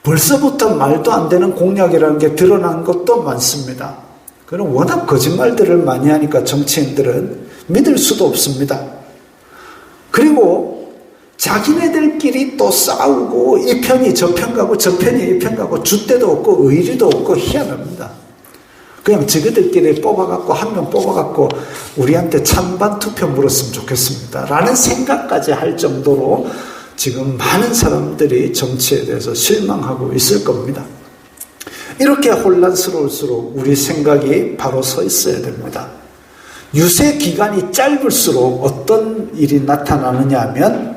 벌써부터 말도 안 되는 공약이라는 게 드러난 것도 많습니다. 그럼 워낙 거짓말들을 많이 하니까 정치인들은 믿을 수도 없습니다. 그리고 자기네들끼리 또 싸우고 이 편이 저 편 가고 저 편이 이 편 가고 줏대도 없고 의리도 없고 희한합니다. 그냥 저희들끼리 뽑아갖고 한 명 뽑아갖고 우리한테 찬반 투표 물었으면 좋겠습니다 라는 생각까지 할 정도로 지금 많은 사람들이 정치에 대해서 실망하고 있을 겁니다. 이렇게 혼란스러울수록 우리 생각이 바로 서 있어야 됩니다. 유세 기간이 짧을수록 어떤 일이 나타나느냐 하면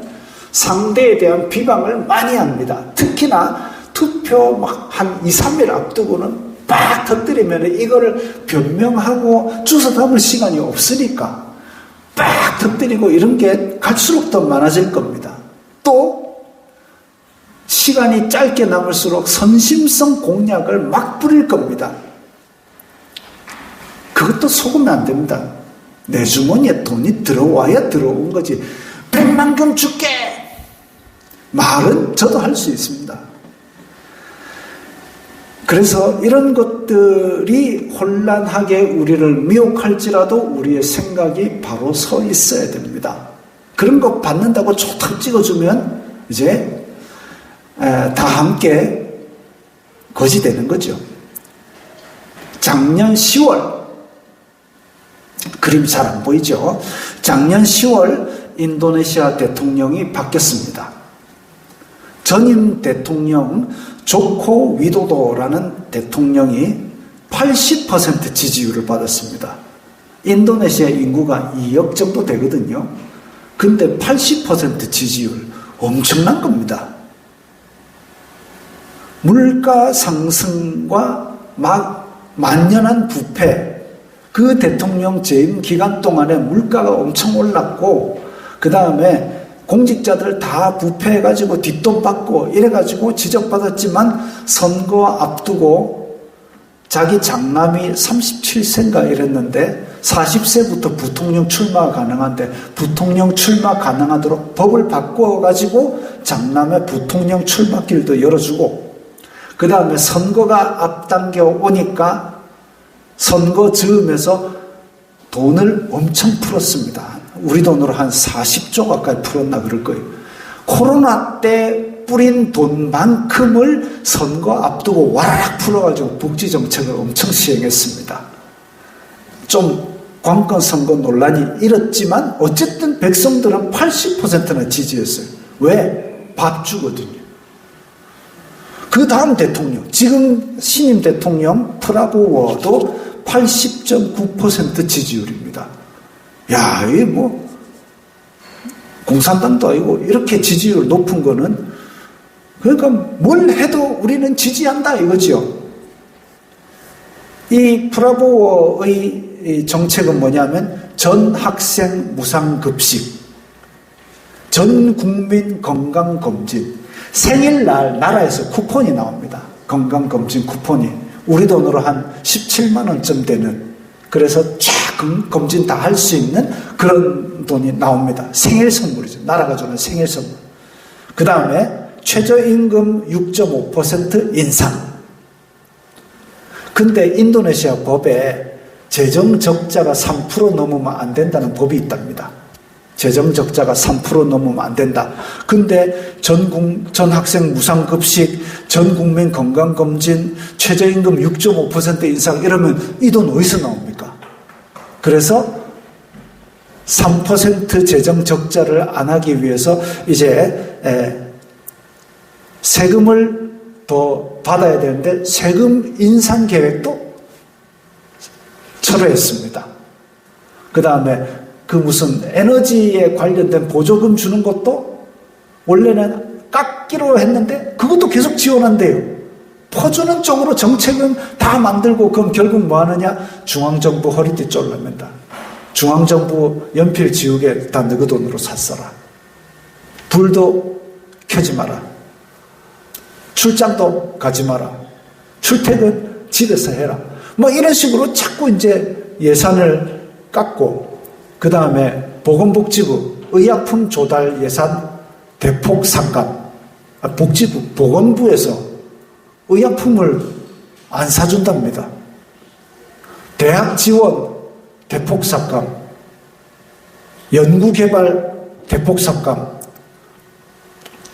상대에 대한 비방을 많이 합니다. 특히나 투표 막 한 2, 3일 앞두고는 막 터뜨리면 이거를 변명하고 주워 담을 시간이 없으니까 막 터뜨리고 이런 게 갈수록 더 많아질 겁니다. 또 시간이 짧게 남을수록 선심성 공약을 막 뿌릴 겁니다. 그것도 속으면 안 됩니다. 내 주머니에 돈이 들어와야 들어온 거지. 100만큼 줄게! 말은 저도 할 수 있습니다. 그래서 이런 것들이 혼란하게 우리를 미혹할지라도 우리의 생각이 바로 서 있어야 됩니다. 그런 거 받는다고 촉 찍어주면 이제 다 함께 거지 되는 거죠. 작년 10월 그림 잘 안 보이죠? 작년 10월 인도네시아 대통령이 바뀌었습니다. 전임 대통령 조코 위도도라는 대통령이 80% 지지율을 받았습니다. 인도네시아 인구가 2억 정도 되거든요. 근데 80% 지지율 엄청난 겁니다. 물가 상승과 만연한 부패, 그 대통령 재임 기간 동안에 물가가 엄청 올랐고 그 다음에 공직자들 다 부패해가지고 뒷돈 받고 이래가지고 지적받았지만 선거 앞두고 자기 장남이 37세인가 이랬는데 40세부터 부통령 출마가 가능한데 부통령 출마 가능하도록 법을 바꿔가지고 장남의 부통령 출마길도 열어주고 그 다음에 선거가 앞당겨 오니까 선거 즈음에서 돈을 엄청 풀었습니다. 우리 돈으로 한 40조 가까이 풀었나 그럴 거예요. 코로나 때 뿌린 돈만큼을 선거 앞두고 와라락 풀어가지고 복지정책을 엄청 시행했습니다. 좀 관건 선거 논란이 일었지만 어쨌든 백성들은 80%나 지지했어요. 왜? 밥 주거든요. 그 다음 대통령, 지금 신임 대통령 프라보워도 80.9% 지지율입니다. 야, 이게 뭐 공산당도 아니고 이렇게 지지율 높은 거는 그러니까 뭘 해도 우리는 지지한다 이거죠. 이 프라보워의 정책은 뭐냐면 전 학생 무상급식, 전 국민 건강검진, 생일날 나라에서 쿠폰이 나옵니다. 건강검진 쿠폰이 우리 돈으로 한 17만 원쯤 되는, 그래서 쫙 검진 다 할 수 있는 그런 돈이 나옵니다. 생일 선물이죠. 나라가 주는 생일 선물. 그 다음에 최저임금 6.5% 인상. 근데 인도네시아 법에 재정적자가 3% 넘으면 안 된다는 법이 있답니다. 재정적자가 3% 넘으면 안 된다. 근데 전 학생 무상급식, 전 국민 건강검진, 최저임금 6.5% 인상 이러면 이 돈 어디서 나옵니까? 그래서 3% 재정적자를 안 하기 위해서 이제 세금을 더 받아야 되는데 세금 인상 계획도 철회했습니다. 그 다음에 그 무슨 에너지에 관련된 보조금 주는 것도 원래는 깎기로 했는데 그것도 계속 지원한대요. 퍼주는 쪽으로 정책은 다 만들고 그럼 결국 뭐 하느냐? 중앙정부 허리띠 졸라맨다. 중앙정부 연필 지우개 다 너희 돈으로 샀어라. 불도 켜지 마라. 출장도 가지 마라. 출퇴근 집에서 해라. 뭐 이런 식으로 자꾸 이제 예산을 깎고 그 다음에 보건복지부 의약품 조달 예산 대폭 삭감. 복지부, 보건부에서 의약품을 안 사준답니다. 대학 지원 대폭 삭감. 연구개발 대폭 삭감.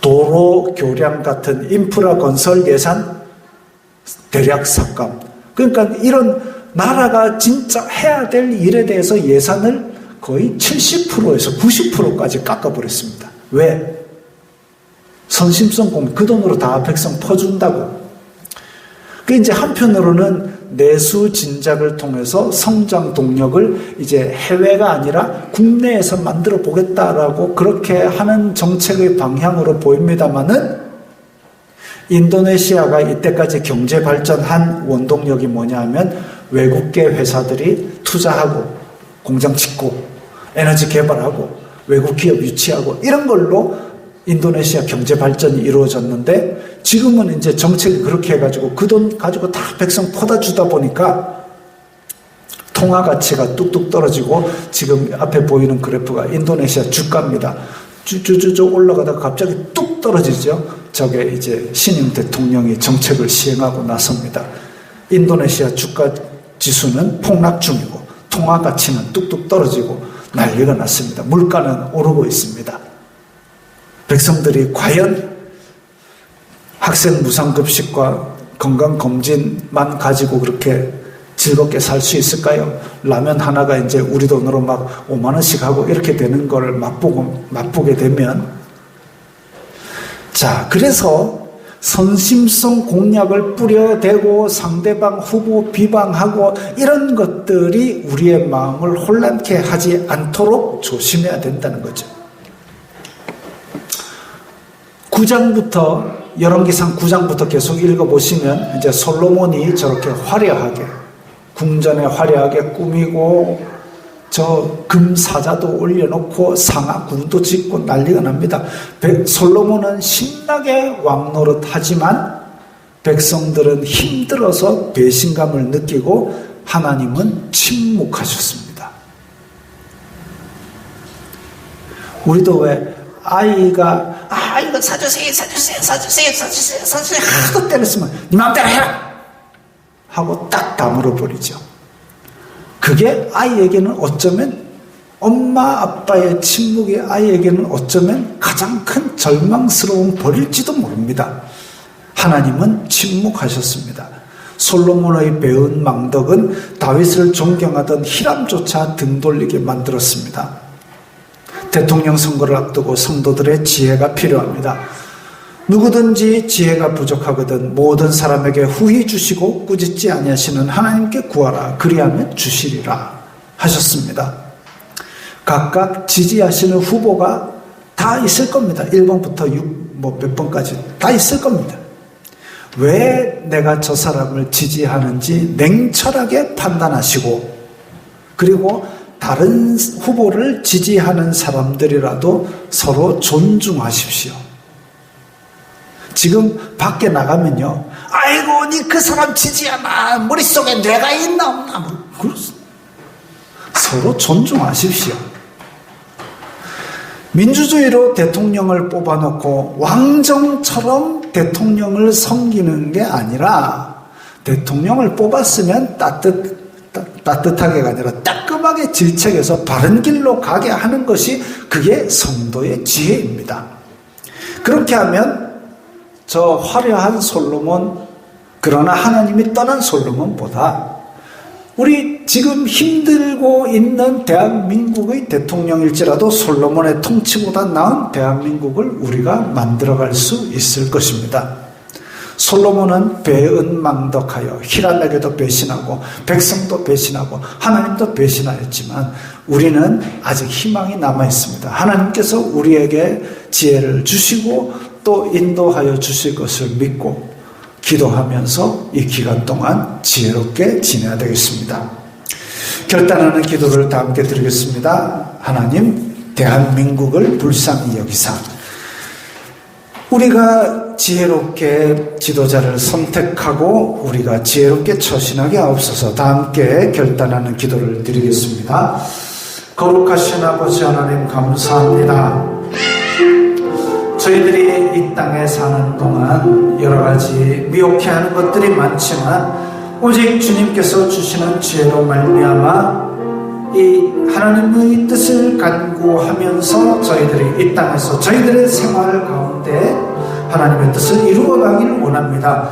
도로 교량 같은 인프라 건설 예산 대략 삭감. 그러니까 이런 나라가 진짜 해야 될 일에 대해서 예산을 거의 70%에서 90%까지 깎아버렸습니다. 왜? 선심성 공약, 그 돈으로 다 백성 퍼준다고. 그 이제 한편으로는 내수 진작을 통해서 성장 동력을 이제 해외가 아니라 국내에서 만들어 보겠다라고 그렇게 하는 정책의 방향으로 보입니다만은, 인도네시아가 이때까지 경제 발전한 원동력이 뭐냐 하면 외국계 회사들이 투자하고 공장 짓고 에너지 개발하고 외국 기업 유치하고 이런 걸로 인도네시아 경제 발전이 이루어졌는데, 지금은 이제 정책이 그렇게 해가지고 그 돈 가지고 다 백성 퍼다 주다 보니까 통화 가치가 뚝뚝 떨어지고, 지금 앞에 보이는 그래프가 인도네시아 주가입니다. 쭉 올라가다가 갑자기 뚝 떨어지죠. 저게 이제 신임 대통령이 정책을 시행하고 나섭니다. 인도네시아 주가 지수는 폭락 중이고 통화 가치는 뚝뚝 떨어지고 난리가 났습니다. 물가는 오르고 있습니다. 백성들이 학생 무상급식과 건강검진만 가지고 그렇게 즐겁게 살 수 있을까요? 라면 하나가 이제 우리 돈으로 막 5만 원씩 하고 이렇게 되는 걸 맛보게 되면, 자, 그래서 선심성 공약을 뿌려대고 상대방 후보 비방하고 이런 것들이 우리의 마음을 혼란케 하지 않도록 조심해야 된다는 거죠. 9장부터, 열왕기상 9장부터 계속 읽어보시면 이제 솔로몬이 저렇게 화려하게, 궁전에 화려하게 꾸미고 저 금사자도 올려놓고 상하궁도 짓고 난리가 납니다. 솔로몬은 신나게 왕노릇 하지만 백성들은 힘들어서 배신감을 느끼고 하나님은 침묵하셨습니다. 우리도 왜 아이가 이거 사주세요 하고 때렸으면 네 마음대로 해라 하고 딱 다물어 버리죠. 그게 아이에게는 어쩌면, 엄마 아빠의 침묵이 아이에게는 어쩌면 가장 큰 절망스러운 벌일지도 모릅니다. 하나님은 침묵하셨습니다. 솔로몬의 배운 망덕은 다윗을 존경하던 히람조차 등 돌리게 만들었습니다. 대통령 선거를 앞두고 성도들의 지혜가 필요합니다. 누구든지 지혜가 부족하거든 모든 사람에게 후히 주시고 꾸짖지 아니하시는 하나님께 구하라. 그리하면 주시리라 하셨습니다. 각각 지지하시는 후보가 다 있을 겁니다. 1번부터 6, 몇 번까지 다 있을 겁니다. 왜 내가 저 사람을 지지하는지 냉철하게 판단하시고, 그리고 다른 후보를 지지하는 사람들이라도 서로 존중하십시오. 지금 밖에 나가면요, 아이고 니 그 사람 지지하나, 머릿속에 뇌가 있나 없나, 서로 존중하십시오. 민주주의로 대통령을 뽑아놓고 왕정처럼 대통령을 섬기는 게 아니라, 대통령을 뽑았으면 따뜻하게가 아니라 따끔하게 질책해서 바른 길로 가게 하는 것이, 그게 성도의 지혜입니다. 그렇게 하면 저 화려한 솔로몬, 그러나 하나님이 떠난 솔로몬보다 우리 지금 힘들고 있는 대한민국의 대통령일지라도 솔로몬의 통치보다 나은 대한민국을 우리가 만들어갈 수 있을 것입니다. 솔로몬은 배은망덕하여 히람에게도 배신하고 백성도 배신하고 하나님도 배신하였지만, 우리는 아직 희망이 남아있습니다. 하나님께서 우리에게 지혜를 주시고 또 인도하여 주실 것을 믿고 기도하면서 이 기간 동안 지혜롭게 지내야 되겠습니다. 결단하는 기도를 다 함께 드리겠습니다. 하나님, 대한민국을 불쌍히 여기사 우리가 지혜롭게 지도자를 선택하고 우리가 지혜롭게 처신하게 하옵소서. 다 함께 결단하는 기도를 드리겠습니다. 거룩하신 아버지 하나님, 감사합니다. 저희들이 이 땅에 사는 동안 여러 가지 미혹해하는 것들이 많지만, 오직 주님께서 주시는 지혜로 말미암아 이 하나님의 뜻을 간구하면서 저희들이 이 땅에서 저희들의 생활 가운데 하나님의 뜻을 이루어가길 원합니다.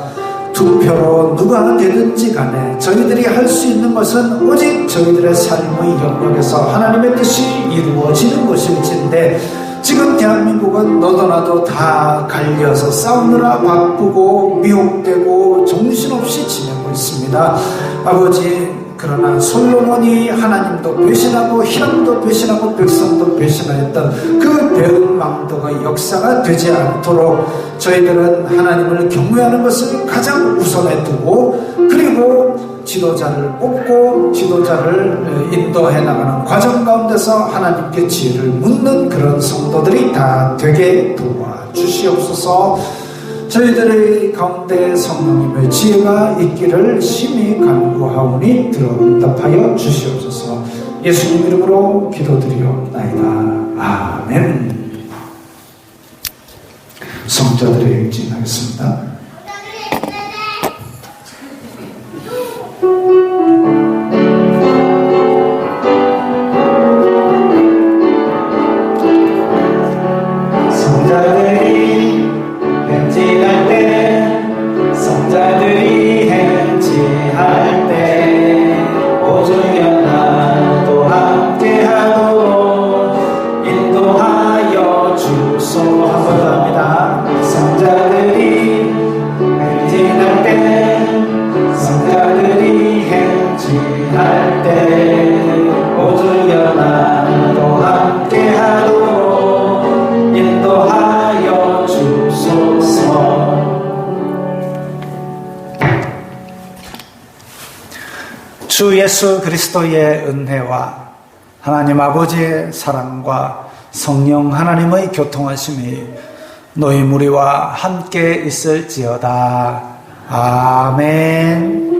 투표로 누가 되든지 간에 저희들이 할 수 있는 것은 오직 저희들의 삶의 영역에서 하나님의 뜻이 이루어지는 것일진데, 지금 대한민국은 너도 나도 다 갈려서 싸우느라 바쁘고 미혹되고 정신없이 지내고 있습니다. 아버지, 그러나 솔로몬이 하나님도 배신하고 히람도 배신하고 백성도 배신하였던 그 배은망덕의 역사가 되지 않도록 저희들은 하나님을 경외하는 것을 가장 우선에 두고, 그리고 지도자를 뽑고 지도자를 인도해 나가는 과정 가운데서 하나님께 지혜를 묻는 그런 성도들이 다 되게 도와주시옵소서. 저희들의 가운데 성령님의 지혜가 있기를 심히 간구하오니 들어응답하여 주시옵소서. 예수님 이름으로 기도드리옵나이다. 아멘. 성자들의 일진하겠습니다. 성자들이 행진할 때 오주여 나도 함께하도록 인도하여 주소. 한 번 더 합니다. 성자들이 행진할 때, 성자들이 행진할 때 오주여 나도 함께하도록 인도하여 주소서. 주 예수 그리스도의 은혜와 하나님 아버지의 사랑과 성령 하나님의 교통하심이 너희 무리와 함께 있을지어다. 아멘.